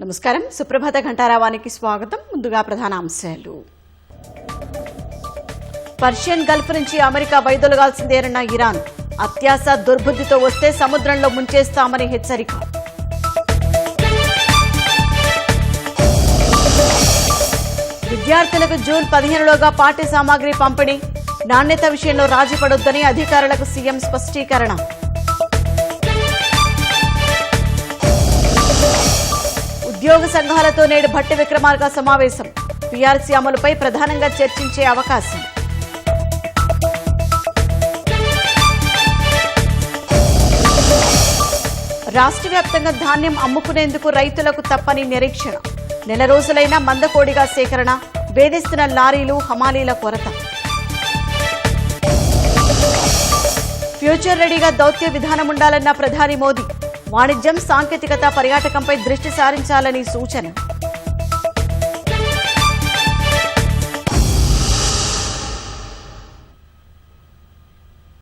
నమస్కారం. సుప్రభాత ఘంటారావానికి స్వాగతం. ముందుగా ప్రధాన అంశాలు. పర్షియన్ గల్ఫ్ నుంచి అమెరికా వైదొలగాల్సిందేనన్న ఇరాన్. అత్యాశ దుర్బుద్ధితో వస్తే సముద్రంలో ముంచేస్తామని హెచ్చరిక. విద్యార్థులకు జూన్ 15లోగా పాఠ్య సామాగ్రి పంపిణీ. నాణ్యత విషయంలో రాజీ పడొద్దని అధికారులకు సీఎం స్పష్టీకరణ. ఉద్యోగ సంఘాలతో నేడు భట్టి విక్రమార్క సమావేశం. పీఆర్సీ అమలుపై ప్రధానంగా చర్చించే అవకాశం. రాష్ట్ర వ్యాప్తంగా ధాన్యం అమ్ముకునేందుకు రైతులకు తప్పని నిరీక్షణ. నెల రోజులైనా మందకోడిగా సేకరణ. వేధిస్తున్న లారీలు, హమాలీల కొరత. ఫ్యూచర్ రెడీగా దౌత్య విధానం ఉండాలన్న ప్రధాని మోదీ. వాణిజ్యం, సాంకేతికత, పర్యాటకంపై దృష్టి సారించాలని సూచన.